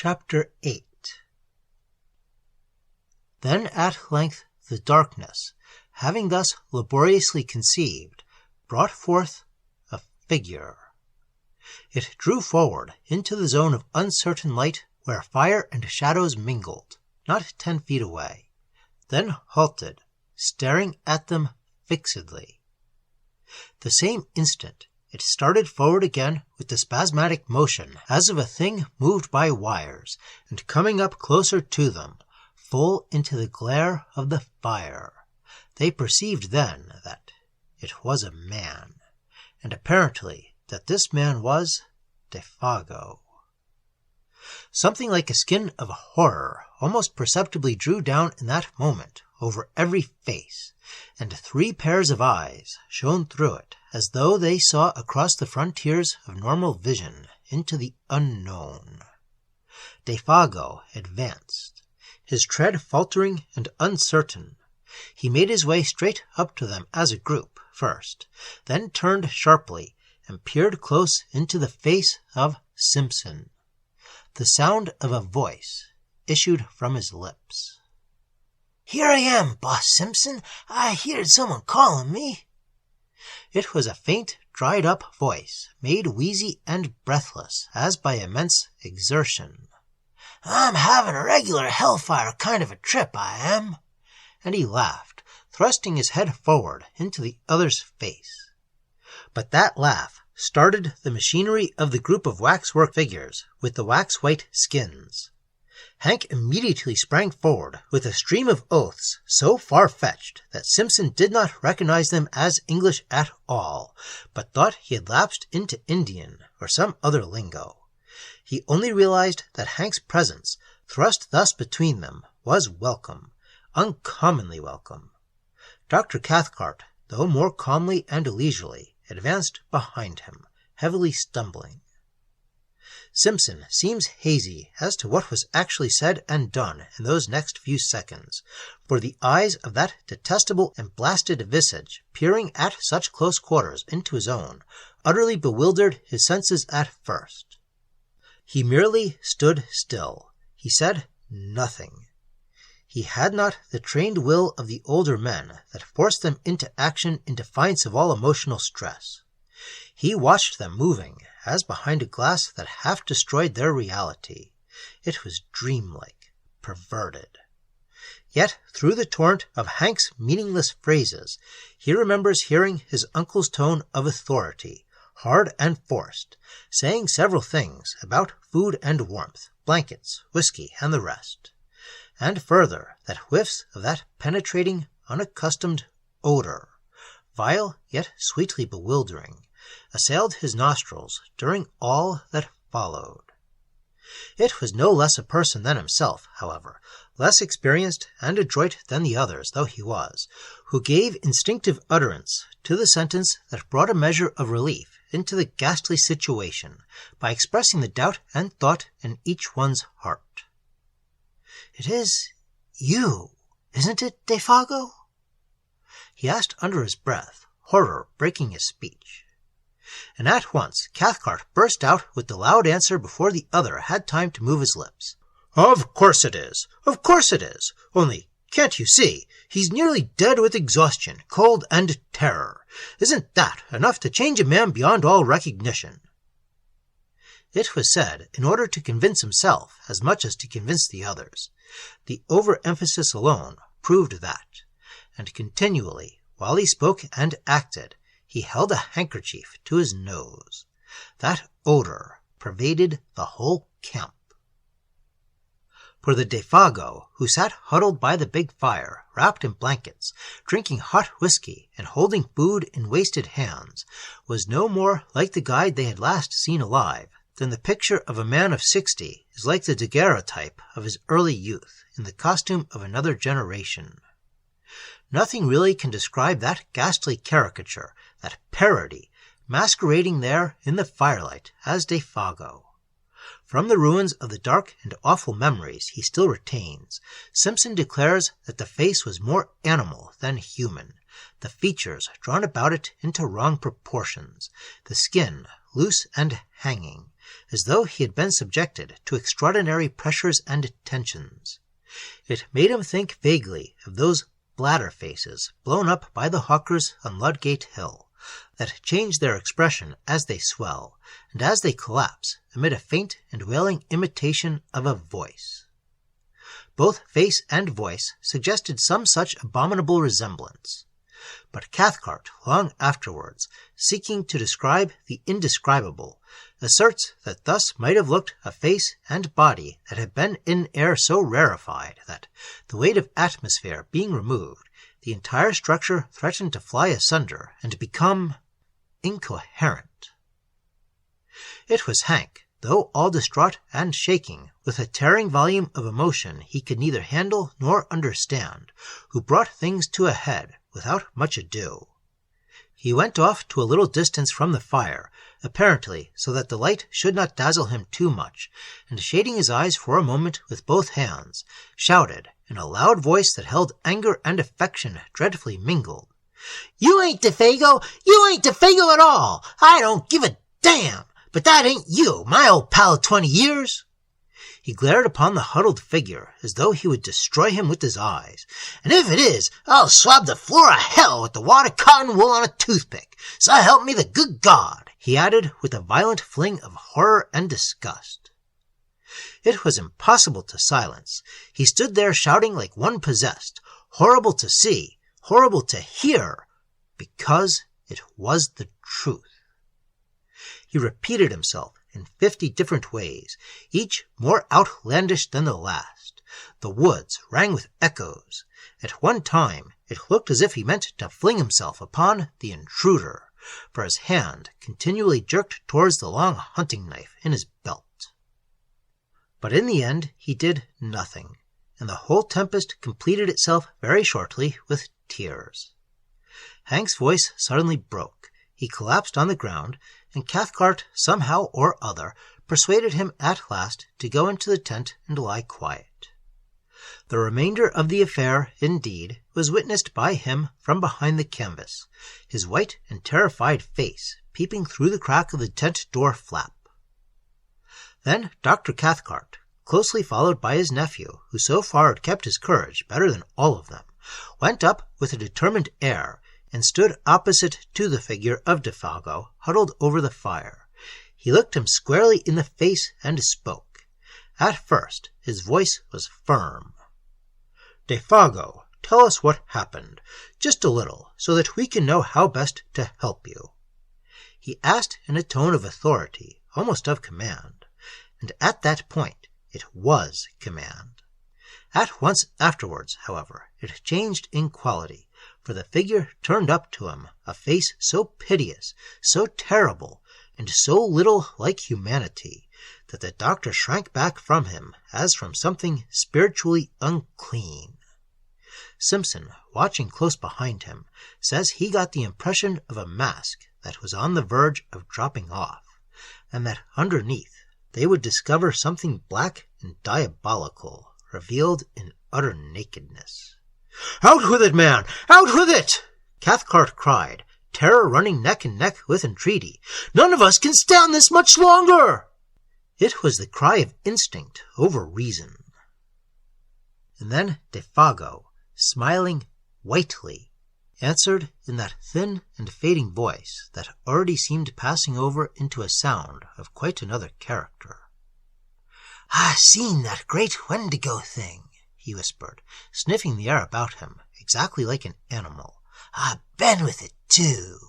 Chapter 8. Then at length the darkness, having thus laboriously conceived, brought forth a figure. It drew forward into the zone of uncertain light where fire and shadows mingled, not 10 feet away, then halted, staring at them fixedly. The same instant it started forward again with the spasmodic motion as of a thing moved by wires, and coming up closer to them, full into the glare of the fire. They perceived then that it was a man, and apparently that this man was Defago. Something like a skin of horror almost perceptibly drew down in that moment over every face, and 3 pairs of eyes shone through it as though they saw across the frontiers of normal vision into the unknown. Defago advanced, his tread faltering and uncertain. He made his way straight up to them as a group first, then turned sharply and peered close into the face of Simpson. The sound of a voice issued from his lips. "Here I am, Boss Simpson. I heard someone calling me." It was a faint, dried-up voice, made wheezy and breathless as by immense exertion. "I'm having a regular hellfire kind of a trip, I am." And he laughed, thrusting his head forward into the other's face. But that laugh started the machinery of the group of waxwork figures with the wax-white skins. Hank immediately sprang forward with a stream of oaths so far-fetched that Simpson did not recognize them as English at all, but thought he had lapsed into Indian or some other lingo. He only realized that Hank's presence, thrust thus between them, was welcome, uncommonly welcome. Dr. Cathcart, though more calmly and leisurely, advanced behind him, heavily stumbling. Simpson seems hazy as to what was actually said and done in those next few seconds, for the eyes of that detestable and blasted visage, peering at such close quarters into his own, utterly bewildered his senses at first. He merely stood still. He said nothing. He had not the trained will of the older men that forced them into action in defiance of all emotional stress. He watched them moving, as behind a glass that half destroyed their reality. It was dreamlike, perverted. Yet through the torrent of Hank's meaningless phrases, he remembers hearing his uncle's tone of authority, hard and forced, saying several things about food and warmth, blankets, whiskey, and the rest. And further, that whiffs of that penetrating, unaccustomed odor, vile yet sweetly bewildering, assailed his nostrils during all that followed. It was no less a person than himself, however, less experienced and adroit than the others though he was, who gave instinctive utterance to the sentence that brought a measure of relief into the ghastly situation by expressing the doubt and thought in each one's heart. "It is you, isn't it, Defago?" he asked under his breath, horror breaking his speech. And at once Cathcart burst out with the loud answer before the other had time to move his lips. "Of course it is! Of course it is! Only, can't you see, he's nearly dead with exhaustion, cold, and terror. Isn't that enough to change a man beyond all recognition?" It was said in order to convince himself as much as to convince the others. The overemphasis alone proved that, and continually, while he spoke and acted, he held a handkerchief to his nose. That odor pervaded the whole camp. For the Defago, who sat huddled by the big fire, wrapped in blankets, drinking hot whiskey and holding food in wasted hands, was no more like the guide they had last seen alive than the picture of a man of 60 is like the daguerreotype of his early youth in the costume of another generation. Nothing really can describe that ghastly caricature, that parody, masquerading there in the firelight as Defago. From the ruins of the dark and awful memories he still retains, Simpson declares that the face was more animal than human, the features drawn about it into wrong proportions, the skin loose and hanging, as though he had been subjected to extraordinary pressures and tensions. It made him think vaguely of those bladder faces blown up by the hawkers on Ludgate Hill, that change their expression as they swell, and as they collapse amid a faint and wailing imitation of a voice. Both face and voice suggested some such abominable resemblance. But Cathcart, long afterwards, seeking to describe the indescribable, asserts that thus might have looked a face and body that had been in air so rarefied that, the weight of atmosphere being removed, the entire structure threatened to fly asunder and become incoherent. It was Hank, though all distraught and shaking, with a tearing volume of emotion he could neither handle nor understand, who brought things to a head without much ado. He went off to a little distance from the fire, apparently so that the light should not dazzle him too much, and shading his eyes for a moment with both hands, shouted, in a loud voice that held anger and affection dreadfully mingled, "You ain't Defago! You ain't Defago at all! I don't give a damn! But that ain't you, my old pal of 20 years!" He glared upon the huddled figure as though he would destroy him with his eyes. "And if it is, I'll swab the floor of hell with the wadded cotton wool on a toothpick. So help me the good God," he added with a violent fling of horror and disgust. It was impossible to silence. He stood there shouting like one possessed, horrible to see, horrible to hear, because it was the truth. He repeated himself in 50 different ways, each more outlandish than the last. The woods rang with echoes. At one time it looked as if he meant to fling himself upon the intruder, for his hand continually jerked towards the long hunting knife in his belt. But in the end he did nothing, and the whole tempest completed itself very shortly with tears. Hank's voice suddenly broke. He collapsed on the ground, and Cathcart, somehow or other, persuaded him at last to go into the tent and lie quiet. The remainder of the affair, indeed, was witnessed by him from behind the canvas, his white and terrified face peeping through the crack of the tent door flap. Then Dr. Cathcart, closely followed by his nephew, who so far had kept his courage better than all of them, went up with a determined air, and stood opposite to the figure of Defago, huddled over the fire. He looked him squarely in the face and spoke. At first his voice was firm. "Defago, tell us what happened, just a little, so that we can know how best to help you," he asked in a tone of authority, almost of command, and at that point it was command. At once afterwards, however, it changed in quality, for the figure turned up to him a face so piteous, so terrible, and so little like humanity, that the doctor shrank back from him as from something spiritually unclean. Simpson, watching close behind him, says he got the impression of a mask that was on the verge of dropping off, and that underneath they would discover something black and diabolical, revealed in utter nakedness. "Out with it, man! Out with it!" Cathcart cried, terror running neck and neck with entreaty. "None of us can stand this much longer!" It was the cry of instinct over reason. And then Defago, smiling whitely, answered in that thin and fading voice that already seemed passing over into a sound of quite another character. "I seen that great Wendigo thing," he whispered, sniffing the air about him, exactly like an animal. "I been with it, too."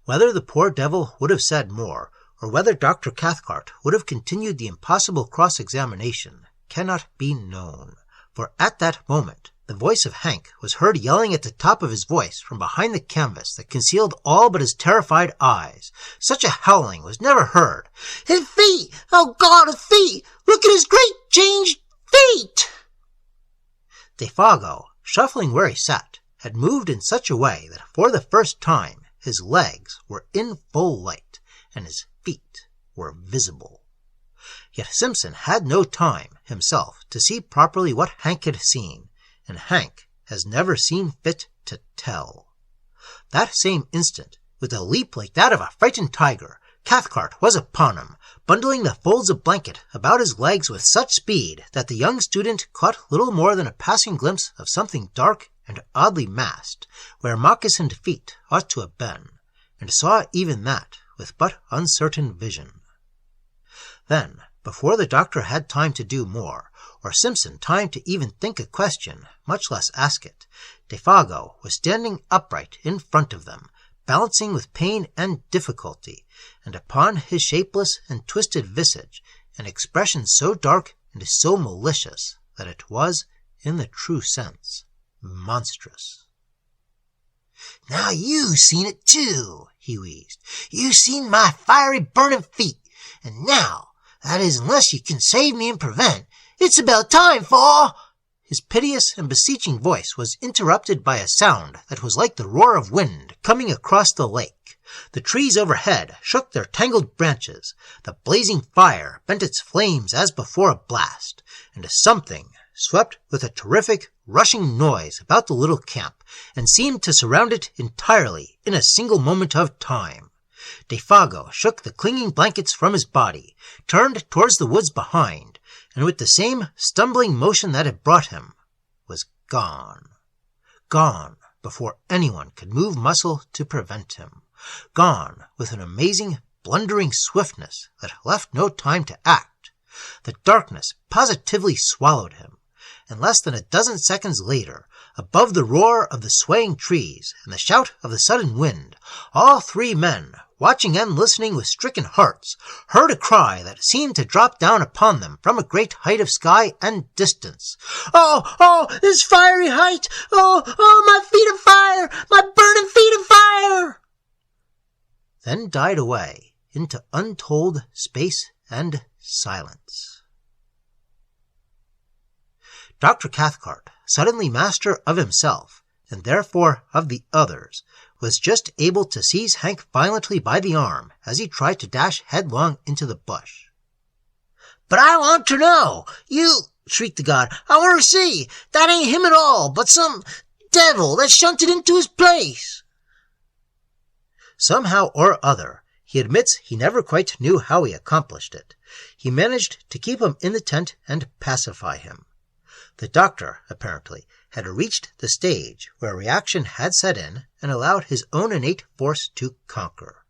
Whether the poor devil would have said more, or whether Dr. Cathcart would have continued the impossible cross-examination, cannot be known, for at that moment the voice of Hank was heard yelling at the top of his voice from behind the canvas that concealed all but his terrified eyes. Such a howling was never heard. "His feet! Oh, God, his feet! Look at his great changed feet!" Defago, shuffling where he sat, had moved in such a way that for the first time his legs were in full light, and his feet were visible. Yet Simpson had no time, himself, to see properly what Hank had seen, and Hank, has never seen fit to tell. That same instant, with a leap like that of a frightened tiger, Cathcart was upon him, bundling the folds of blanket about his legs with such speed that the young student caught little more than a passing glimpse of something dark and oddly massed, where moccasined feet ought to have been, and saw even that with but uncertain vision. Then, before the doctor had time to do more, or Simpson time to even think a question, much less ask it, Defago was standing upright in front of them, balancing with pain and difficulty, and upon his shapeless and twisted visage an expression so dark and so malicious that it was, in the true sense, monstrous. "Now you seen it too," he wheezed. "You seen my fiery burning feet, and now, that is, unless you can save me and prevent, it's about time for—" His piteous and beseeching voice was interrupted by a sound that was like the roar of wind coming across the lake. The trees overhead shook their tangled branches. The blazing fire bent its flames as before a blast, and something swept with a terrific, rushing noise about the little camp, and seemed to surround it entirely in a single moment of time. Defago shook the clinging blankets from his body, turned towards the woods behind, and with the same stumbling motion that had brought him, was gone. Gone before anyone could move muscle to prevent him. Gone with an amazing, blundering swiftness that left no time to act. The darkness positively swallowed him, and less than a dozen seconds later, above the roar of the swaying trees and the shout of the sudden wind, all three men, watching and listening with stricken hearts, heard a cry that seemed to drop down upon them from a great height of sky and distance. "Oh, this fiery height! Oh, my feet of fire! My burning feet of fire!" Then died away into untold space and silence. Dr. Cathcart, suddenly master of himself, and therefore of the others, was just able to seize Hank violently by the arm as he tried to dash headlong into the bush. "But I want to know! You—" shrieked the god. "I want to see! That ain't him at all, but some devil that shunted into his place!" Somehow or other, he admits he never quite knew how he accomplished it, he managed to keep him in the tent and pacify him. The doctor, apparently, had reached the stage where reaction had set in and allowed his own innate force to conquer.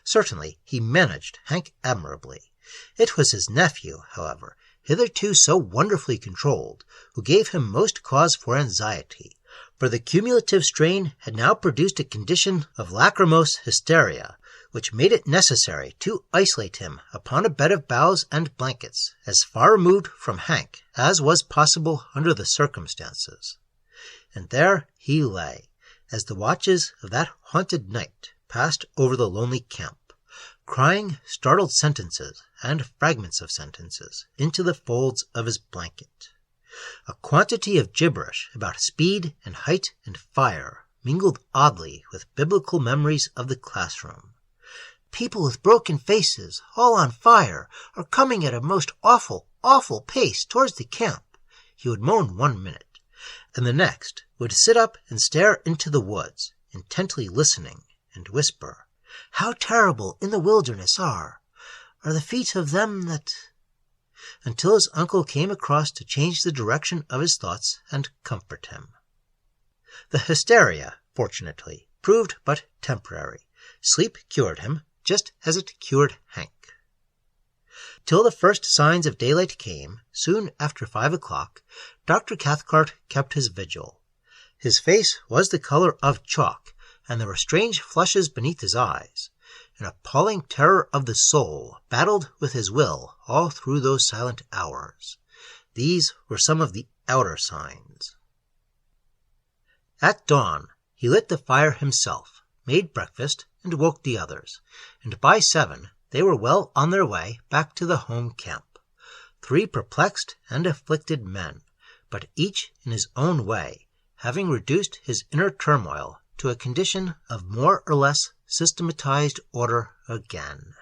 Certainly he managed Hank admirably. It was his nephew, however, hitherto so wonderfully controlled, who gave him most cause for anxiety, for the cumulative strain had now produced a condition of lachrymose hysteria, which made it necessary to isolate him upon a bed of boughs and blankets, as far removed from Hank as was possible under the circumstances. And there he lay, as the watches of that haunted night passed over the lonely camp, crying startled sentences and fragments of sentences into the folds of his blanket. A quantity of gibberish about speed and height and fire mingled oddly with biblical memories of the classroom. "People with broken faces, all on fire, are coming at a most awful, awful pace towards the camp," he would moan one minute, and the next would sit up and stare into the woods, intently listening, and whisper, "How terrible in the wilderness are the feet of them that—" until his uncle came across to change the direction of his thoughts and comfort him. The hysteria, fortunately, proved but temporary. Sleep cured him, just as it cured Hank. Till the first signs of daylight came, soon after 5 o'clock, Dr. Cathcart kept his vigil. His face was the color of chalk, and there were strange flushes beneath his eyes. An appalling terror of the soul battled with his will all through those silent hours. These were some of the outer signs. At dawn, he lit the fire himself, made breakfast, and woke the others, and by 7 they were well on their way back to the home camp. 3 perplexed and afflicted men, but each in his own way, having reduced his inner turmoil to a condition of more or less systematized order again.